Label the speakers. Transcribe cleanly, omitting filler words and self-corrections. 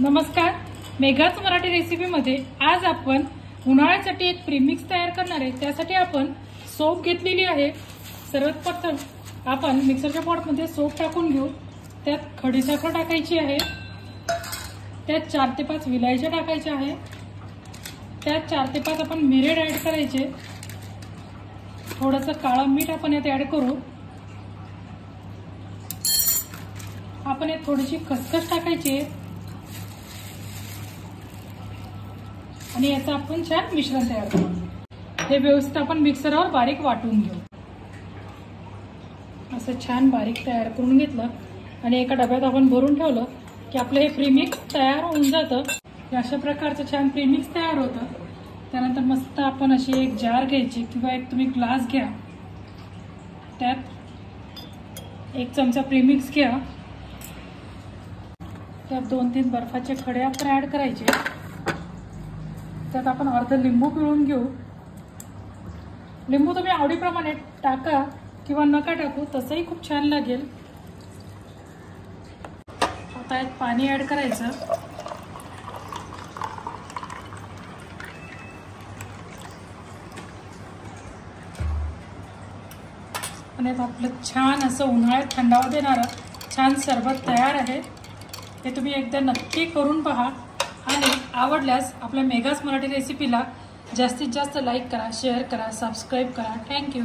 Speaker 1: नमस्कार, मेघाच मराठी रेसिपीमध्ये आज आपण उन्हाळ्यासाठी एक प्रीमिक्स तयार करणार आहे। त्यासाठी आपण सोप घेतलेली आहे। सर्वात प्रथम आपण मिक्सरच्या पॉटमध्ये सोप टाकून घेऊ। त्यात खडीसाखर टाकायची आहे, त्यात 4 ते 5 विलायच्या टाकायच्या आहे, त्यात 4 ते 5 आपण मिरे ऍड करायचे, थोडंसं काळं मीठ आपण यात ऍड करू। आपण यात थोडीशी खसखस टाकायची आणि याचं आपण छान मिश्रण तयार करू। हे व्यवस्थित आपण मिक्सरवर बारीक वाटून घेऊ। असं छान बारीक तयार करून घेतलं आणि एका डब्यात आपण भरून ठेवलं की आपलं हे प्रीमिक्स तयार होऊन जातं। अशा प्रकारचं छान प्रीमिक्स तयार होतं। त्यानंतर मस्त आपण अशी एक जार घ्यायची किंवा एक तुम्ही ग्लास घ्या, त्यात 1 चमचा प्रीमिक्स घ्या, त्यात 2-3 बर्फाचे खडे आपण ऍड करायचे, त्यात आपण अर्ध लिंबू पिळून घेऊ। लिंबू तुम्ही आवडीप्रमाणे टाका किंवा नका टाकू, तसंही खूप छान लागेल। आता यात पाणी ऍड करायचं आणि आपलं छान असं उन्हाळ्यात थंडावा देणारं छान सरबत तयार आहे। हे तुम्ही एकदा नक्की करून पहा आणि आवडल्यास आपल्या मेघाच मराठी रेसिपीला जास्तीत जास्त लाईक करा, शेअर करा, सबस्क्राइब करा। थँक्यू।